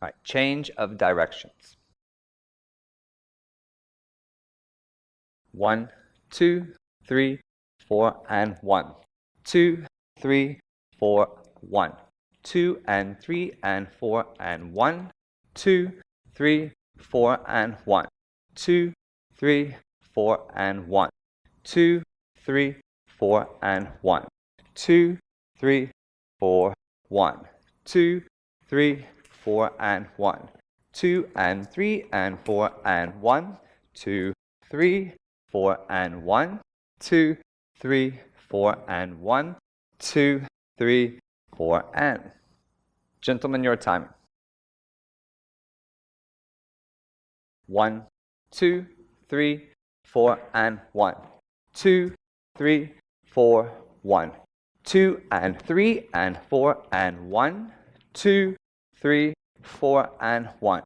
All right, change of directions. 1, 2, 3, 4, and 1. 2, 3, 4, 1. 2 and 3 and 4 and 1. 2, 3, 4 and 1. 2, 3, 4 and 1. 2, 3, 4 and 1. 2, 3, 4, 1. 2, 3, 4 and 1. 2 and 3 and 4 and 1. 2, 3, 4 and 1. 2, 3, 4 and 1. 2, 3, 4 and. Gentlemen, your timing. 1, 2, 3, 4 and 1. 2, 3, 4, 1. 2 and 3 and 4 and 1. 2, 3, 4 and 1.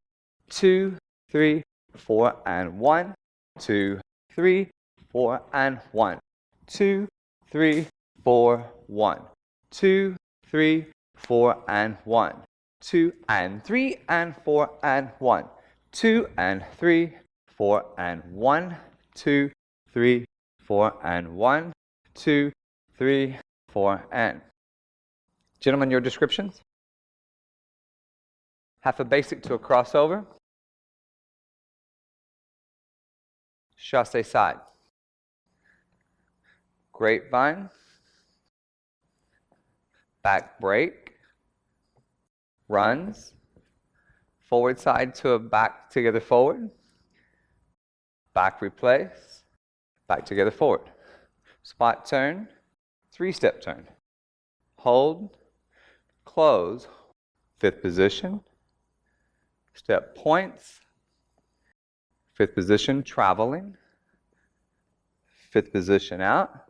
2, 3, 4 and 1. 2, 3, 4 and 1. 2, 3, 4, 1. 2, 3, 4 and 1. 2 and 3 and 4 and 1. 2 and 3, 4 and 1. 2, 3, 4 and 1. 2, 3, 4 and. Gentlemen, your descriptions? Half a basic to a crossover. Chassé side. Grapevine. Back break. Runs. Forward side to a back together forward. Back replace. Back together forward. Spot turn. 3-step turn. Hold. Close. 5th position. Step points. 5th position traveling. 5th position out.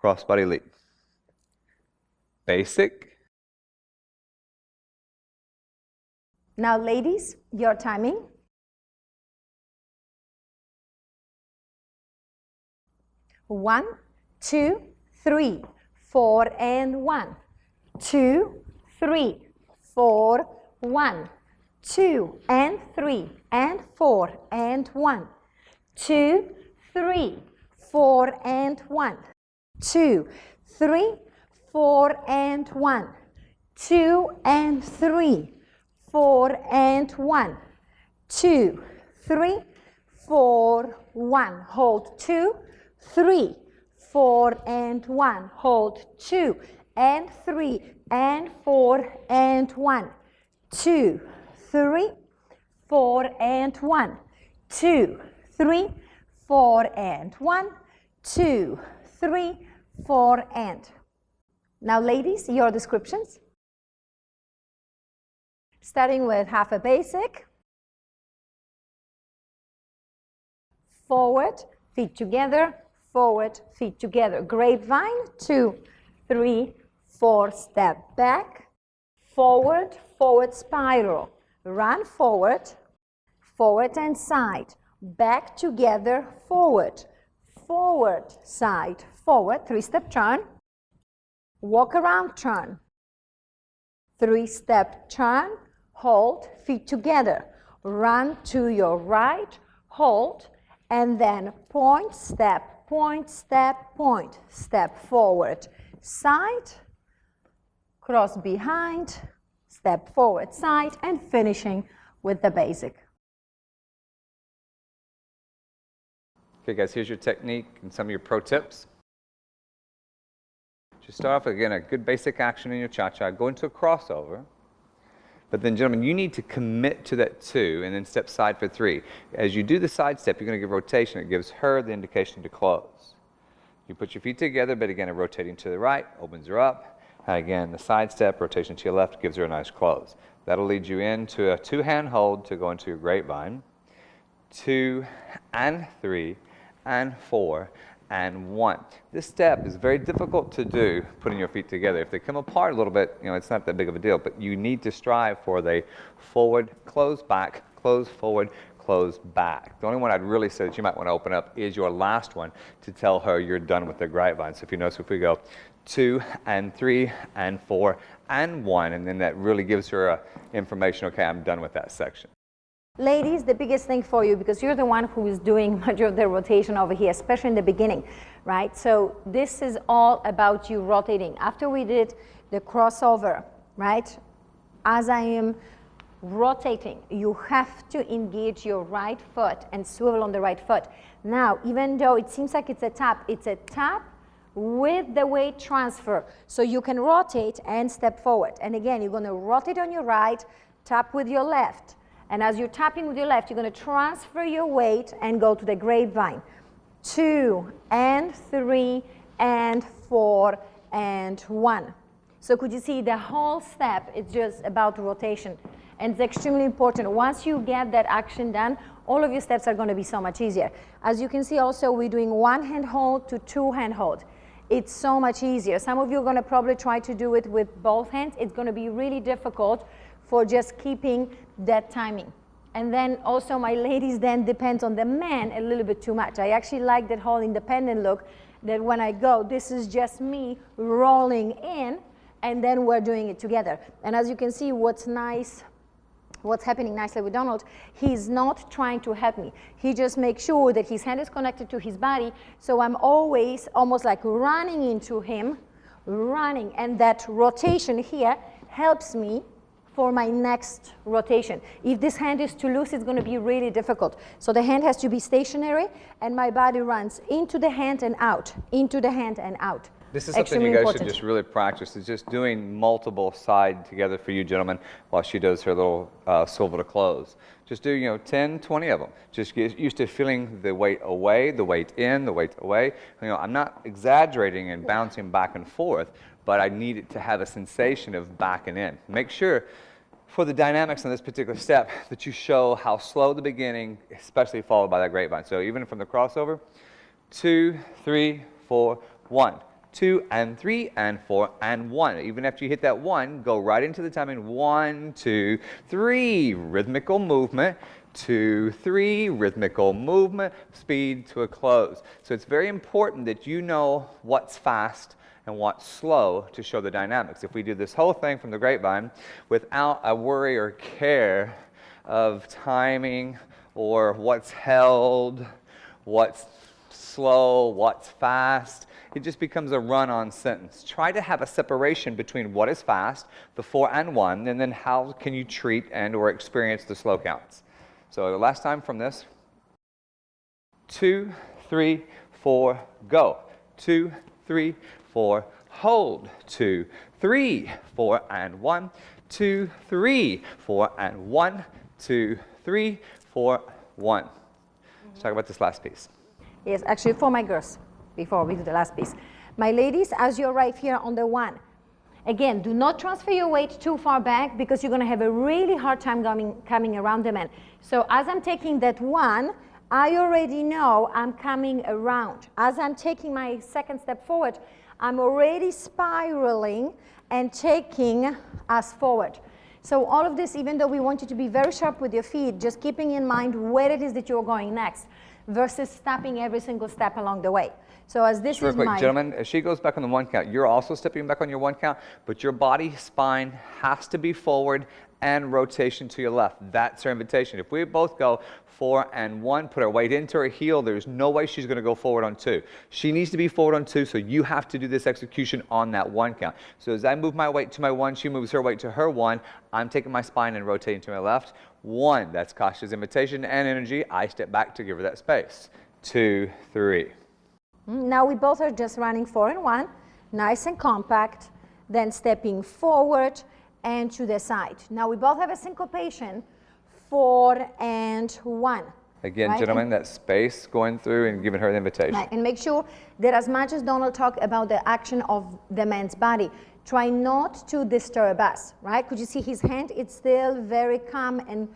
Crossbody leap. Basic. Now, ladies, your timing. 1, 2, 3, 4 and 1. 2, 3, 4, 1. 2 and 3 and 4 and 1. 2, 3, 4 and 1. 2, 3, 4 and 1. 2 and 3, 4 and 1. 2, 3, 4, 1. Hold 2, 3, 4 and 1. Hold 2 and 3 and 4 and 1. 2, 3, 4 and 1. 2, 3, 4 and 1. 2, 3, 4 and. Now, ladies, your descriptions. Starting with half a basic. Forward, feet together, forward, feet together. Grapevine, 2, 3, 4, step back. Forward, forward spiral. Run forward, forward and side. Back together, forward. Forward, side, forward, 3-step turn. Walk around, turn. 3-step turn. Hold, feet together. Run to your right, hold, and then point, step, point, step, point. Step forward, side, cross behind, step forward, side, and finishing with the basic. Okay, guys, here's your technique and some of your pro tips. Just start off, again, a good basic action in your cha-cha. Go into a crossover. But then, gentlemen, you need to commit to that 2 and then step side for 3. As you do the side step, you're going to give rotation. It gives her the indication to close. You put your feet together, but again, rotating to the right, opens her up. Again, the side step, rotation to your left, gives her a nice close. That'll lead you into a 2-hand hold to go into your grapevine. 2 and 3 and 4 and 1. This step is very difficult to do, putting your feet together. If they come apart a little bit, it's not that big of a deal, but you need to strive for the forward, close back, close forward, close back. The only one I'd really say that you might want to open up is your last one to tell her you're done with the grapevine. So if you notice, if we go 2 and 3 and 4 and 1, and then that really gives her information, okay, I'm done with that section. Ladies, the biggest thing for you, because you're the one who is doing much of the rotation over here, especially in the beginning, right? So this is all about you rotating. After we did the crossover, right? As I am rotating, you have to engage your right foot and swivel on the right foot. Now, even though it seems like it's a tap with the weight transfer. So you can rotate and step forward. And again, you're going to rotate on your right, tap with your left. And as you're tapping with your left, you're going to transfer your weight and go to the grapevine. 2 and 3 and 4 and 1. So could you see the whole step is just about rotation. And it's extremely important. Once you get that action done, all of your steps are going to be so much easier. As you can see also, we're doing 1 hand hold to 2 hand hold. It's so much easier. Some of you are going to probably try to do it with both hands. It's going to be really difficult for just keeping that timing. And then also my ladies then depends on the man a little bit too much. I actually like that whole independent look, that when I go, this is just me rolling in, and then we're doing it together. And as you can see, what's happening nicely with Donald, he's not trying to help me. He just makes sure that his hand is connected to his body, so I'm always almost like running into him, and that rotation here helps me for my next rotation. If this hand is too loose, it's going to be really difficult. So the hand has to be stationary, and my body runs into the hand and out, into the hand and out. This is something you guys should just really practice, is just doing multiple side together for you gentlemen while she does her little swivel to close. Just do, 10, 20 of them. Just get used to feeling the weight away, the weight in, the weight away. I'm not exaggerating and bouncing back and forth, but I need it to have a sensation of back and in. Make sure for the dynamics on this particular step that you show how slow the beginning, especially followed by that grapevine. So even from the crossover, 2, 3, 4, 1. 2 and 3 and 4 and 1. Even after you hit that 1, go right into the timing. 1, 2, 3, rhythmical movement. 2, 3, rhythmical movement, speed to a close. So it's very important that you know what's fast and what's slow to show the dynamics. If we do this whole thing from the grapevine without a worry or care of timing or what's held, what's slow, what's fast, it just becomes a run-on sentence. Try to have a separation between what is fast, the 4 and 1, and then how can you treat and or experience the slow counts. So the last time from this, 2, 3, 4, go. 2, 3, 4, hold. 2, 3, 4, and 1. 2, 3, 4, and 1. 2, 3, 4, 1. Let's talk about this last piece. Yes, actually for my girls, before we do the last piece. My ladies, as you arrive here on the 1, again, do not transfer your weight too far back because you're going to have a really hard time coming around the man. So as I'm taking that 1, I already know I'm coming around. As I'm taking my second step forward, I'm already spiraling and taking us forward. So all of this, even though we want you to be very sharp with your feet, just keeping in mind where it is that you're going next versus stopping every single step along the way. So as this is my... Gentlemen, as she goes back on the 1 count, you're also stepping back on your 1 count, but your body spine has to be forward and rotation to your left. That's her invitation. If we both go 4 and 1, put our weight into her heel, there's no way she's going to go forward on 2. She needs to be forward on 2, so you have to do this execution on that 1 count. So as I move my weight to my 1, she moves her weight to her 1. I'm taking my spine and rotating to my left. 1, that's Kasha's invitation and energy. I step back to give her that space. 2, 3. Now we both are just running 4 and 1, nice and compact, then stepping forward and to the side. Now we both have a syncopation, 4 and 1. Again, right? gentlemen, that space going through and giving her the invitation. Right. And make sure that as much as Donald talked about the action of the man's body, try not to disturb us, right? Could you see his hand? It's still very calm and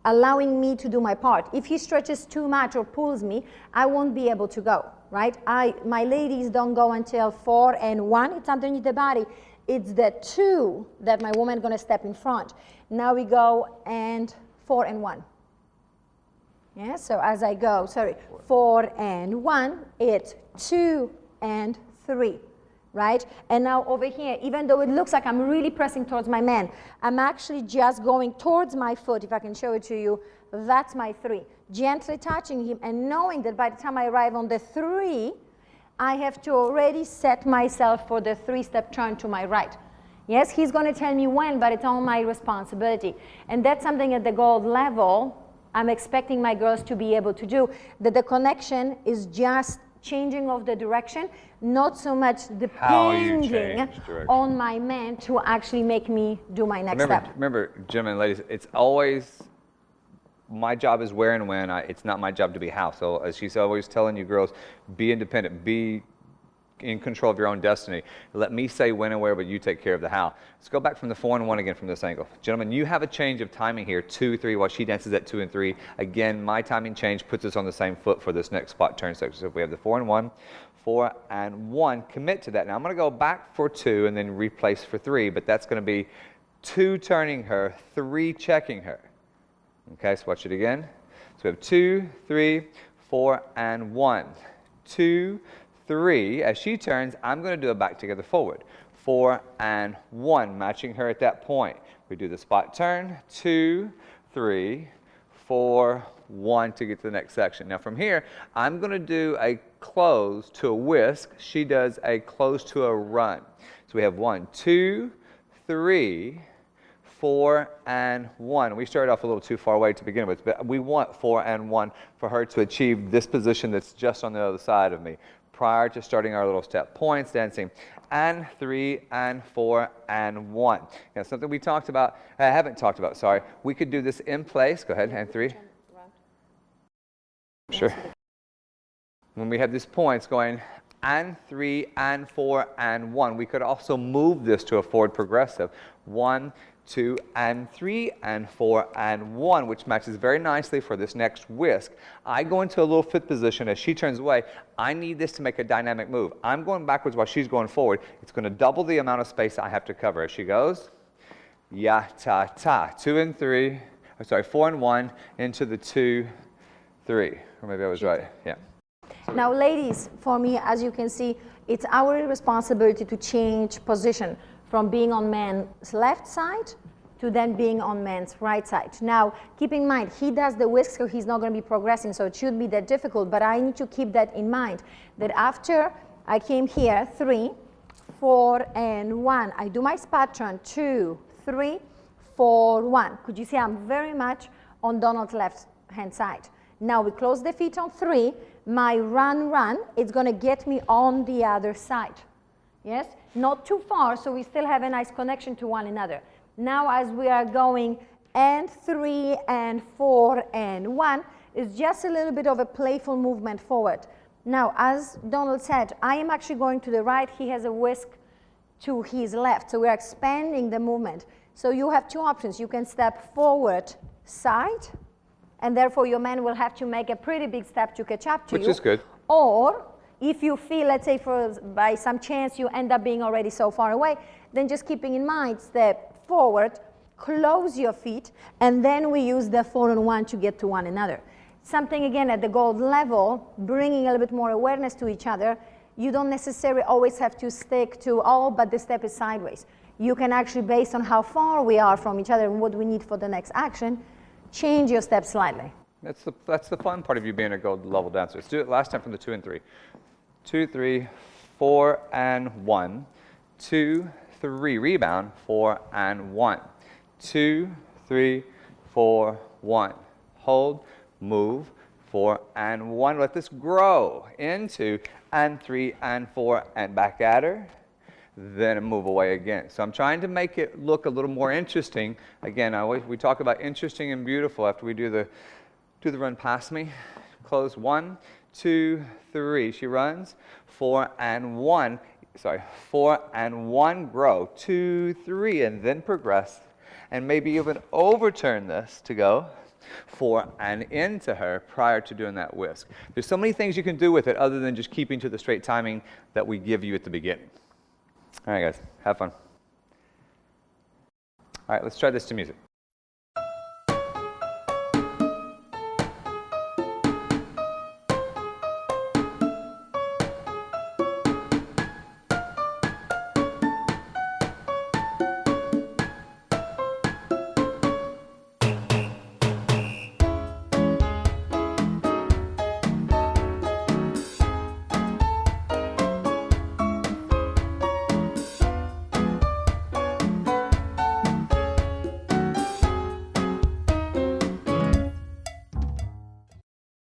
allowing me to do my part. If he stretches too much or pulls me, I won't be able to go, right? My ladies don't go until 4 and 1. It's underneath the body. It's the 2 that my woman is going to step in front. Now we go and 4 and 1. Yeah, so as I go, 4 and 1, it's 2 and 3. right? And now over here, even though it looks like I'm really pressing towards my man, I'm actually just going towards my foot. If I can show it to you, that's my 3. Gently touching him and knowing that by the time I arrive on the 3, I have to already set myself for the 3-step turn to my right. Yes, he's going to tell me when, but it's all my responsibility. And that's something at the gold level I'm expecting my girls to be able to do, that the connection is just changing of the direction, not so much depending on my man to actually make me do my next step. Remember, gentlemen and ladies, it's always, my job is where and when. It's not my job to be how. So as she's always telling you girls, be independent, be in control of your own destiny. Let me say when and where, but you take care of the how. Let's go back from the 4 and 1 again from this angle. Gentlemen, you have a change of timing here, 2, 3, while she dances at 2 and 3. Again, my timing change puts us on the same foot for this next spot turn section. So if we have the 4 and 1, 4 and 1, commit to that. Now I'm going to go back for 2 and then replace for 3, but that's going to be 2 turning her, 3 checking her. Okay, so watch it again. So we have 2, 3, 4, and 1. 2, 3. As she turns, I'm going to do a back together forward. 4 and 1, matching her at that point. We do the spot turn, 2, 3, 4, 1 to get to the next section. Now from here, I'm going to do a close to a whisk. She does a close to a run. So we have 1, 2, 3, 4 and 1. We started off a little too far away to begin with, but we want 4 and 1 for her to achieve this position that's just on the other side of me prior to starting our little step points, dancing, and 3 and 4 and 1. Now something we talked about, I haven't talked about, sorry. We could do this in place. Go ahead, and 3. Sure. When we have these points going and 3 and 4 and 1, we could also move this to a forward progressive. 1, 2 and 3 and 4 and 1, which matches very nicely for this next whisk. I go into a little foot position as she turns away. I need this to make a dynamic move. I'm going backwards while she's going forward. It's going to double the amount of space I have to cover as she goes. Ya ta ta. 2 and 3. I'm sorry, 4 and 1 into the 2, 3. Or maybe I was right. Yeah. Now, ladies, for me, as you can see, it's our responsibility to change position from being on man's left side to then being on man's right side. Now, keep in mind, he does the whisk, so he's not going to be progressing, so it shouldn't be that difficult, but I need to keep that in mind, that after I came here, 3, 4, and 1, I do my spot turn, 2, 3, 4, 1. Could you see I'm very much on Donald's left-hand side? Now we close the feet on 3, my run, it's going to get me on the other side. Yes? Not too far, so we still have a nice connection to one another. Now as we are going and 3 and 4 and 1, it's just a little bit of a playful movement forward. Now, as Donald said, I am actually going to the right. He has a whisk to his left, so we're expanding the movement. So you have 2 options. You can step forward side, and therefore your man will have to make a pretty big step to catch up to you. Which is good. Or if you feel, let's say, by some chance you end up being already so far away, then just keeping in mind, step forward, close your feet, and then we use the 4 and 1 to get to one another. Something, again, at the gold level, bringing a little bit more awareness to each other. You don't necessarily always have to stick to, oh, but the step is sideways. You can actually, based on how far we are from each other and what we need for the next action, change your step slightly. That's the fun part of you being a gold level dancer. Let's do it last time from the 2 and 3. 2, 3, 4 and 1, 2, 3, rebound, 4 and 1, 2, 3, 4, 1, hold, move, 4 and 1. Let this grow into and 3 and 4 and back at her, then move away again. So I'm trying to make it look a little more interesting. Again, we talk about interesting and beautiful after we do the run past me. Close, 1, 2, 3. She runs, 4 and 1. Sorry, 4 and 1, grow, 2, 3, and then progress. And maybe even overturn this to go 4 and into her prior to doing that whisk. There's so many things you can do with it other than just keeping to the straight timing that we give you at the beginning. All right, guys, have fun. All right, let's try this to music.